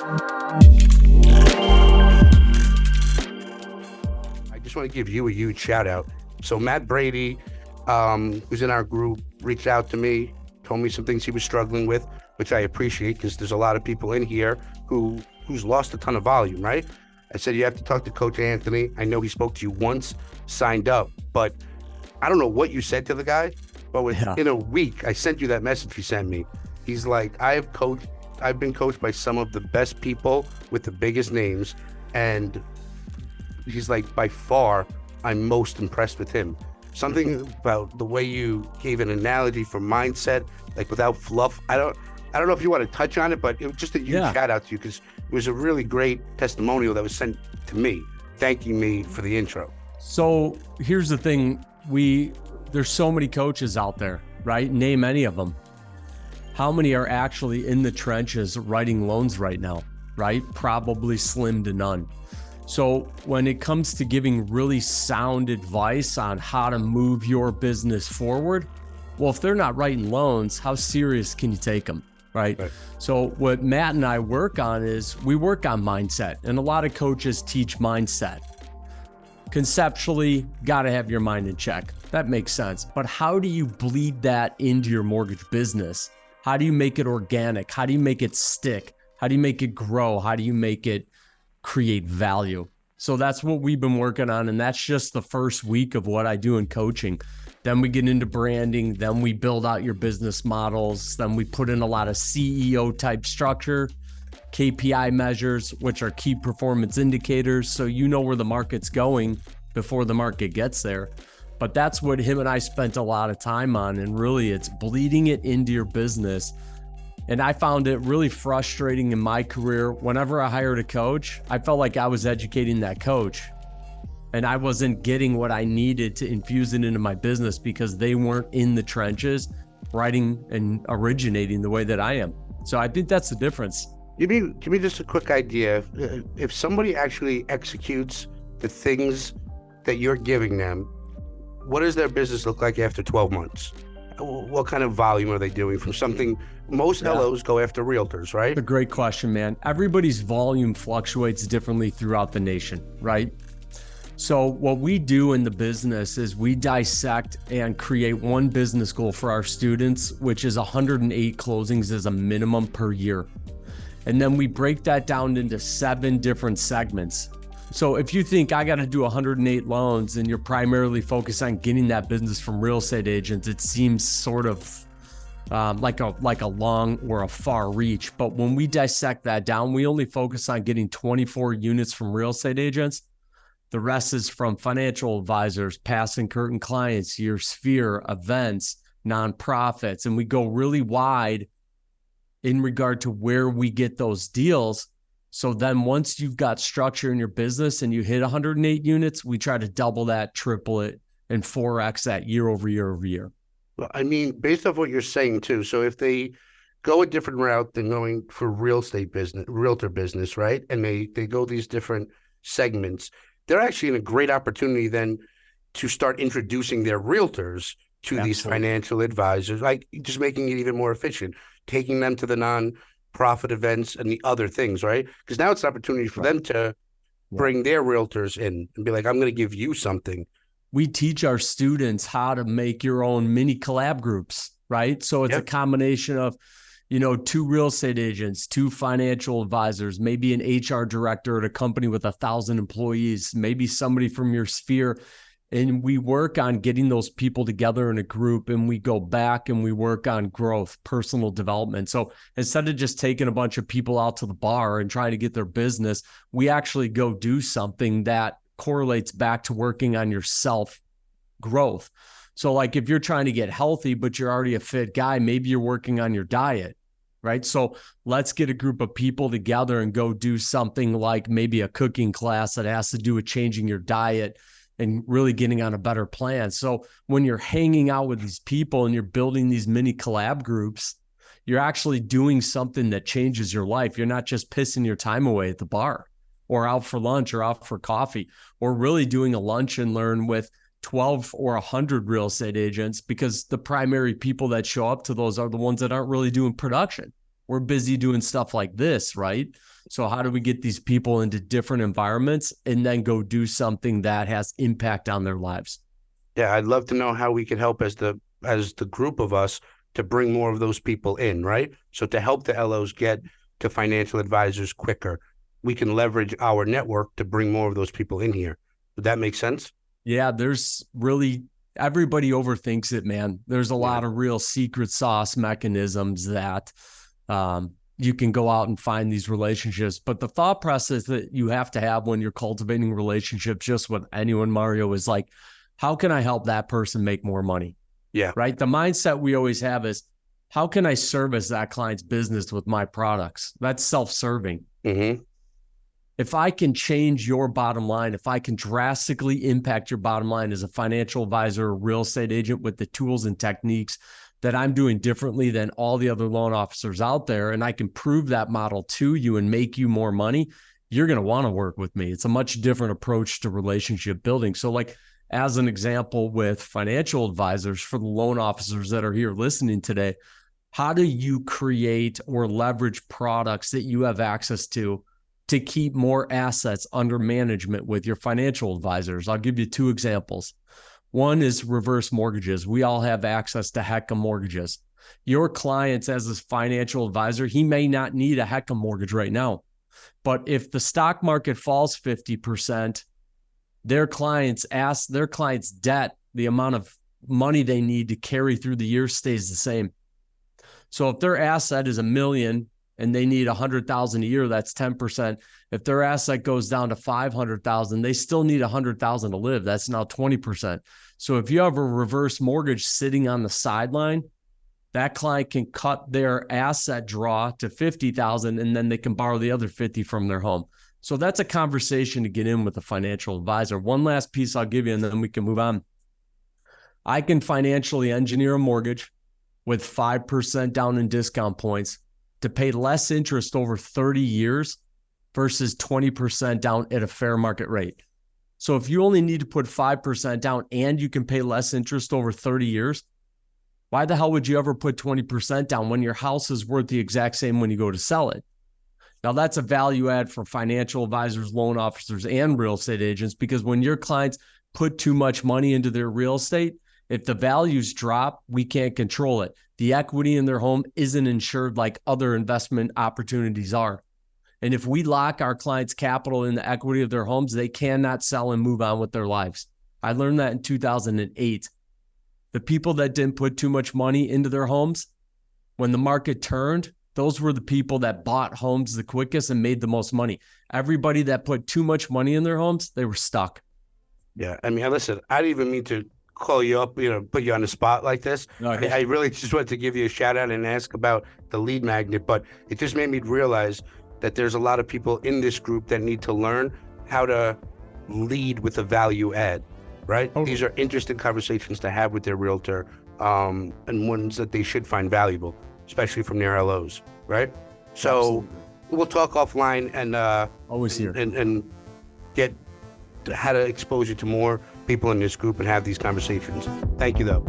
I just want to give you a huge shout out. So Matt Brady, who's in our group, reached out to me, told me some things he was struggling with, which I appreciate because there's a lot of people in here who's lost a ton of volume, right? I said, you have to talk to Coach Anthony. I know he spoke to you once, signed up, but I don't know what you said to the guy, but in a week, I sent you that message he sent me. He's like, I've been coached by some of the best people with the biggest names, and he's like, by far, I'm most impressed with him. Something about the way you gave an analogy for mindset, like without fluff. I don't know if you want to touch on it, but it was just a huge shout out to you because it was a really great testimonial that was sent to me, thanking me for the intro. So here's the thing. There's so many coaches out there, right? Name any of them. How many are actually in the trenches writing loans right now, right? Probably slim to none. So when it comes to giving really sound advice on how to move your business forward, well, if they're not writing loans, how serious can you take them, right? So what Matt and I work on is we work on mindset, and a lot of coaches teach mindset. Conceptually, got to have your mind in check. That makes sense. But how do you bleed that into your mortgage business? How do you make it organic? How do you make it stick? How do you make it grow? How do you make it create value? So that's what we've been working on. And that's just the first week of what I do in coaching. Then we get into branding. Then we build out your business models. Then we put in a lot of CEO type structure, KPI measures, which are key performance indicators. So you know where the market's going before the market gets there. But that's what him and I spent a lot of time on. And really it's bleeding it into your business. And I found it really frustrating in my career. Whenever I hired a coach, I felt like I was educating that coach and I wasn't getting what I needed to infuse it into my business because they weren't in the trenches writing and originating the way that I am. So I think that's the difference. Give me just a quick idea. If somebody actually executes the things that you're giving them, what does their business look like after 12 months? What kind of volume are they doing from something? Most LOs go after realtors, right? A great question, man. Everybody's volume fluctuates differently throughout the nation, right? So what we do in the business is we dissect and create one business goal for our students, which is 108 closings as a minimum per year. And then we break that down into 7 different segments. So if you think I got to do 108 loans and you're primarily focused on getting that business from real estate agents, it seems sort of like a long or a far reach. But when we dissect that down, we only focus on getting 24 units from real estate agents. The rest is from financial advisors, passing curtain clients, your sphere, events, nonprofits, and we go really wide in regard to where we get those deals. So then once you've got structure in your business and you hit 108 units, we try to double that, triple it, and 4X that year over year over year. Well, I mean, based off what you're saying too, so if they go a different route than going for realtor business, right? And they go these different segments, they're actually in a great opportunity then to start introducing their realtors to these financial advisors, like just making it even more efficient, taking them to the non-profit events and the other things, right? Because now it's an opportunity for them to bring their realtors in and be like, I'm going to give you something. We teach our students how to make your own mini collab groups, right? So it's a combination of, 2 real estate agents, 2 financial advisors, maybe an HR director at a company with 1,000 employees, maybe somebody from your sphere. And we work on getting those people together in a group, and we go back and we work on growth, personal development. So instead of just taking a bunch of people out to the bar and trying to get their business, we actually go do something that correlates back to working on your self growth. So like if you're trying to get healthy, but you're already a fit guy, maybe you're working on your diet, right? So let's get a group of people together and go do something like maybe a cooking class that has to do with changing your diet and really getting on a better plan. So when you're hanging out with these people and you're building these mini collab groups, you're actually doing something that changes your life. You're not just pissing your time away at the bar or out for lunch or out for coffee, or really doing a lunch and learn with 12 or 100 real estate agents, because the primary people that show up to those are the ones that aren't really doing production. We're busy doing stuff like this, right? So how do we get these people into different environments and then go do something that has impact on their lives? Yeah, I'd love to know how we can help as the group of us to bring more of those people in, right? So to help the LOs get to financial advisors quicker, we can leverage our network to bring more of those people in here. Would that make sense? Yeah, there's really, everybody overthinks it, man. There's a lot of real secret sauce mechanisms that you can go out and find these relationships. But the thought process that you have to have when you're cultivating relationships, just with anyone, Mario, is like, how can I help that person make more money? Yeah. Right. The mindset we always have is, how can I service that client's business with my products? That's self-serving. Mm-hmm. If I can change your bottom line, if I can drastically impact your bottom line as a financial advisor or real estate agent with the tools and techniques that I'm doing differently than all the other loan officers out there, and I can prove that model to you and make you more money, you're going to want to work with me. It's a much different approach to relationship building. So like, as an example with financial advisors, for the loan officers that are here listening today, how do you create or leverage products that you have access to keep more assets under management with your financial advisors? I'll give you two examples. One is reverse mortgages. We all have access to HECM mortgages. Your clients, as a financial advisor, he may not need a HECM mortgage right now, but if the stock market falls 50%, their clients' debt, the amount of money they need to carry through the year, stays the same. So if their asset is $1 million and they need 100,000 a year, that's 10%. If their asset goes down to 500,000, they still need 100,000 to live. That's now 20%. So if you have a reverse mortgage sitting on the sideline, that client can cut their asset draw to 50,000, and then they can borrow the other 50 from their home. So that's a conversation to get in with a financial advisor. One last piece I'll give you, and then we can move on. I can financially engineer a mortgage with 5% down in discount points to pay less interest over 30 years versus 20% down at a fair market rate. So if you only need to put 5% down and you can pay less interest over 30 years, why the hell would you ever put 20% down when your house is worth the exact same when you go to sell it? Now, that's a value add for financial advisors, loan officers, and real estate agents, because when your clients put too much money into their real estate, if the values drop, we can't control it. The equity in their home isn't insured like other investment opportunities are. And if we lock our clients' capital in the equity of their homes, they cannot sell and move on with their lives. I learned that in 2008. The people that didn't put too much money into their homes, when the market turned, those were the people that bought homes the quickest and made the most money. Everybody that put too much money in their homes, they were stuck. Yeah. I mean, listen, I didn't even mean to call you up, put you on the spot like this. Okay. I really just wanted to give you a shout out and ask about the lead magnet, but it just made me realize that there's a lot of people in this group that need to learn how to lead with a value add, right? Okay. These are interesting conversations to have with their realtor, and ones that they should find valuable, especially from their LOs, right? So Absolutely. We'll talk offline and Always here. and get how to expose you to more people in this group and have these conversations. Thank you, though.